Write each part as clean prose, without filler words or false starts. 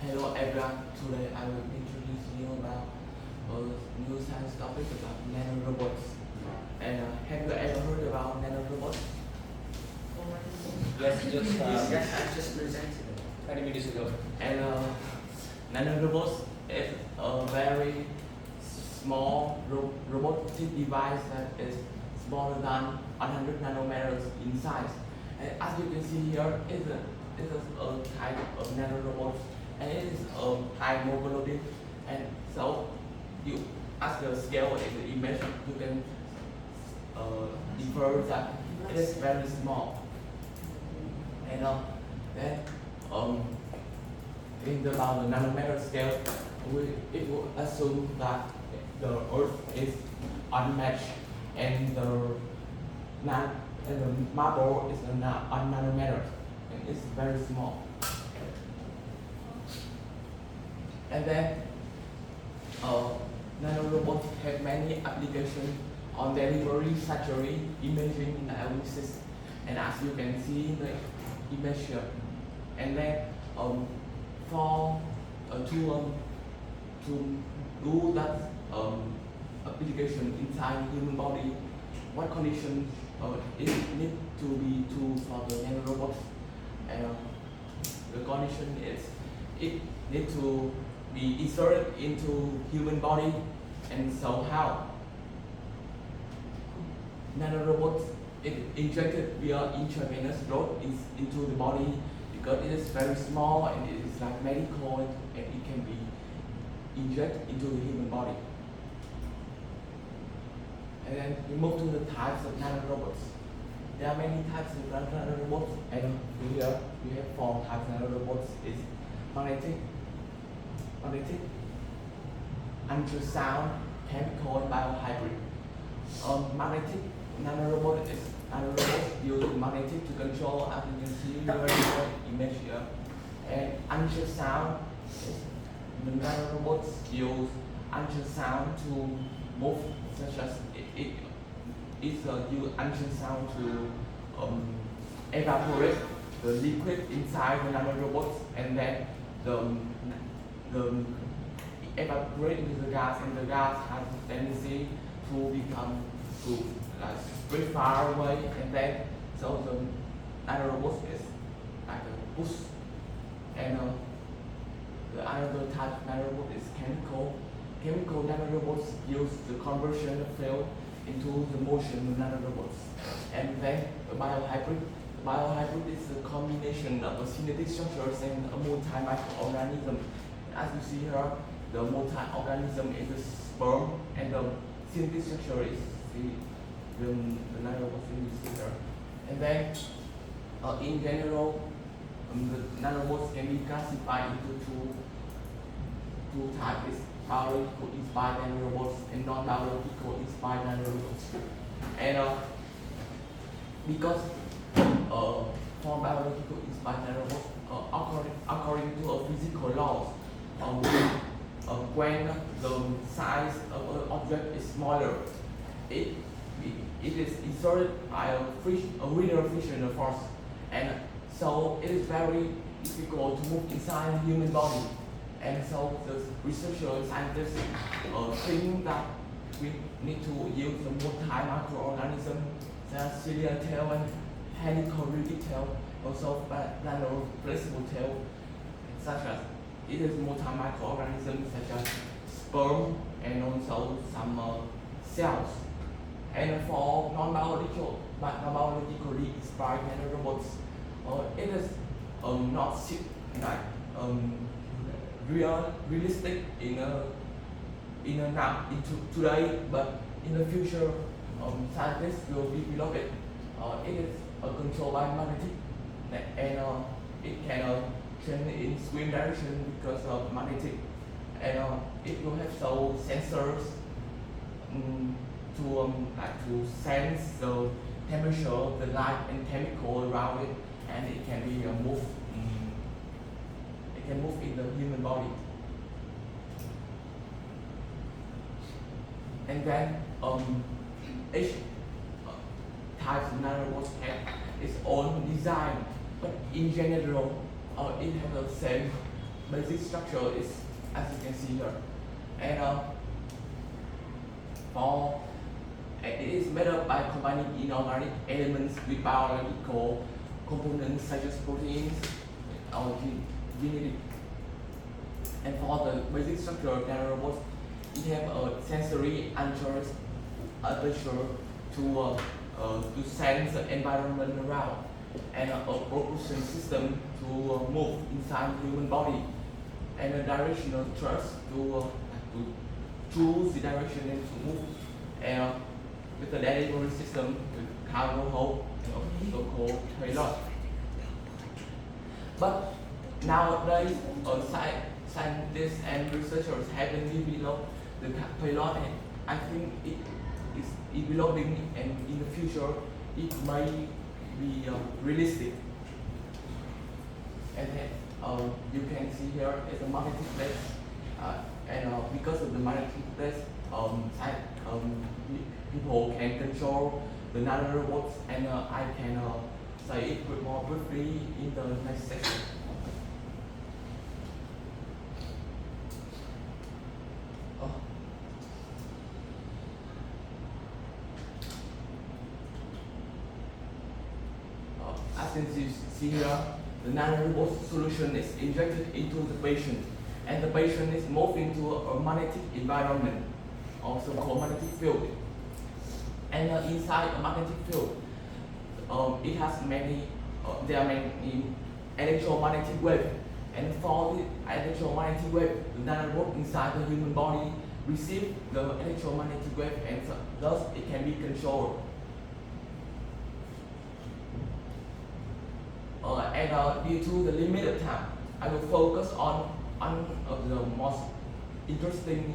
Hello everyone, today I will introduce you about a new science topic about nanorobots. And have you ever heard about nanorobots? Yes, I just presented it 20 minutes ago. And nanorobots is a very small robotic device that is smaller than 100 nanometers in size. And as you can see here, it is a type of nanorobot, and it is high mobility. And so, you as the scale in the image, you can infer that it is very small. And then in about the nanometer scale, it will assume that the Earth is unmatched, and the marble is a nanometer, and it's very small. And then nanorobots have many applications on delivery, surgery, imaging, analysis, and as you can see in the image here. And then to do that application inside human body, what condition it need to be true for the nanorobots? And the condition is it need to be inserted into human body. And so how? Nanorobots is injected via intravenous route into the body because it is very small and it is like medical, and it can be injected into the human body. And then we move to the types of nanorobots. There are many types of nanorobots, and here we have 4 types of nanorobots. Is magnetic, ultrasound, chemical, and biohybrid. Magnetic nanorobot is nanorobots using magnetic to control, as you can see here in the image here. And ultrasound is the nanorobots use ultrasound to move, such as it use ultrasound to evaporate the liquid inside the nanorobots, and then the evaporate into the gas, and the gas has a tendency to become very far away, and then so the nanorobot is like a push. And the other type of nanorobot is chemical. Chemical nanorobots use the conversion of field into the motion of nanorobots. And then the biohybrid. The biohybrid is a combination of a synthetic structures and a multi-microorganism. As you see here, the multi-organism is a sperm, and the synthetic structure is the nanorobots you see here. And then in general, the nanorobots can be classified into two types: biological inspired nanorobots and non-biological inspired nanorobots. And because for biological inspired nanobots, according to a physical laws, when the size of an object is smaller, it is inserted by a linear frictional force, and so it is very difficult to move inside the human body. And so the researchers and scientists think that we need to use the multi-microorganism, such as ciliary tail and helical tail, also nano-flexible tail, such as it is multi-microorganisms such as sperm and also some cells. And for non-biologically inspired nanorobots, it is not like realistic today, but in the future, scientists will develop it. It is controlled by magnetic, and it can change in swim direction because of magnetic, and it will have so sensors to sense the temperature, the light, and chemical around it, and it can be moved. It can move in the human body. And then each type of nanorobots have its own design, but in general, it has the same basic structure is as you can see here, and it is made up by combining inorganic elements with biological components such as proteins or genetic. And for the basic structure of nanobots, it have a sensory aperture to sense the environment around, and a propulsion system to move inside the human body, and a directional thrust to choose the direction and to move, and with the delivery system with cargo hold and so-called payload. But nowadays, scientists and researchers have been developed the payload, and I think it is developing, and in the future it may be realistic. And then you can see here is a magnetic place, and because of the magnetic place, people can control the nanorobots, and I can say it more briefly in the next section. As you can see here, the nanorobot solution is injected into the patient, and the patient is moved into a magnetic environment, also called magnetic field. And inside a magnetic field, it has there are many electromagnetic waves. And for the electromagnetic wave, the nanorobot inside the human body receive the electromagnetic wave, and thus it can be controlled. And due to the limited time, I will focus on one of the most interesting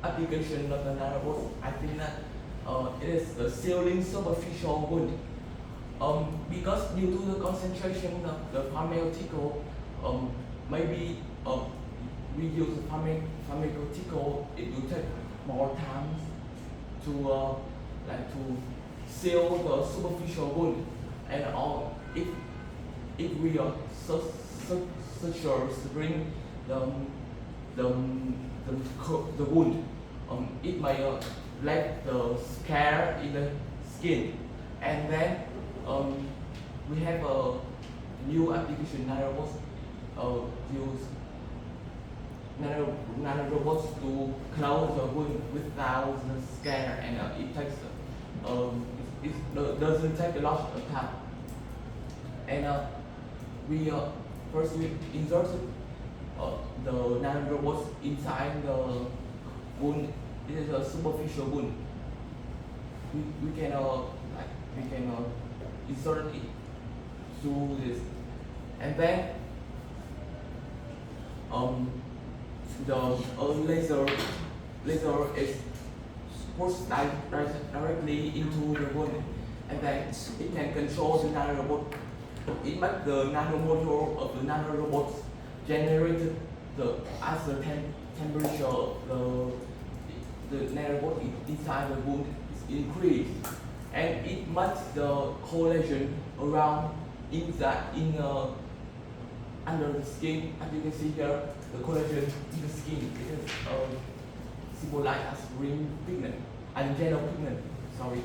application of the nanobot. I think that it is the sealing superficial wound. Because due to the concentration of the pharmaceutical, maybe we use the pharmaceutical, it will take more time to seal the superficial wound, and if we are such bring the wound, it may let the scar in the skin, and then we have a new application nanobots use nanorobots to close the wound without the scar, and it takes it doesn't take a lot of time. And we first we inserted the nanorobots inside the wound. This is a superficial wound. We can insert it through this, and then the laser is pushed directly into the wound, and then it can control the nanorobot. It makes the nanomodule of the nanorobots generated as the temperature the nanorobot inside the wound is increased, and it makes the collagen around under the skin. As you can see here, the collagen in the skin is symbolized as green pigment and yellow pigment. Sorry,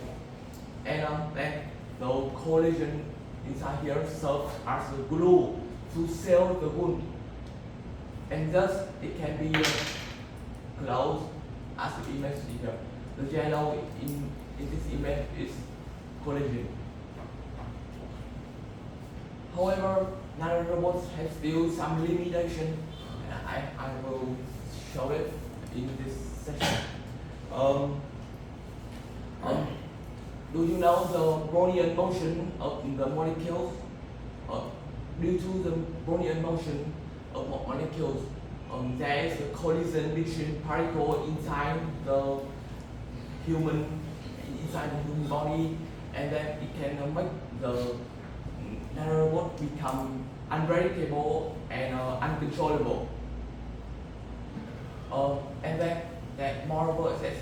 and then the collagen inside here serves as a glue to seal the wound, and thus it can be closed as the image here. The yellow in this image is collagen. However, nanorobots have still some limitation, and I will show it in this session. Do you know the Brownian motion of the molecules? Due to the Brownian motion of molecules, there is a collision between particles inside the human body, and then it can make the nanorobot become unbreakable and uncontrollable. And then that moreover is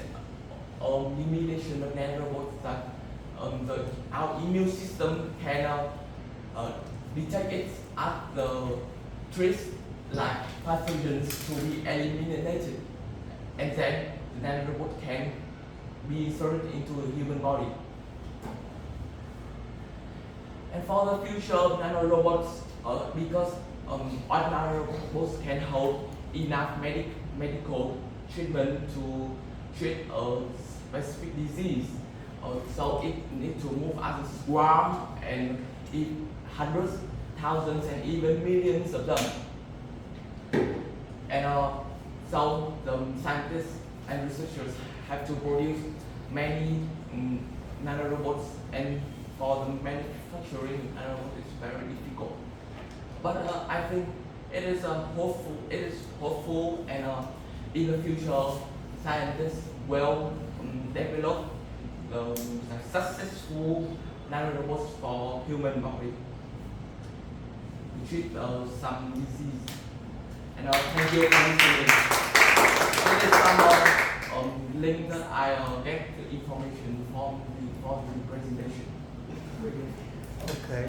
limitation of nanorobots that our immune system can detect it at the trace like pathogens to be eliminated, and then the nanorobot can be inserted into the human body. And for the future nanorobots, because all nanorobots can hold enough medical treatment to treat a specific disease, so it needs to move as a swarm and if hundreds, thousands, and even millions of them. And so the scientists and researchers have to produce many nanorobots, and for the manufacturing nanorobots is very difficult. But I think it is hopeful, and in the future, scientists will develop successful nanorobots for human body to treat some disease. And thank you for listening. This is some link that I get the information from the presentation. Okay.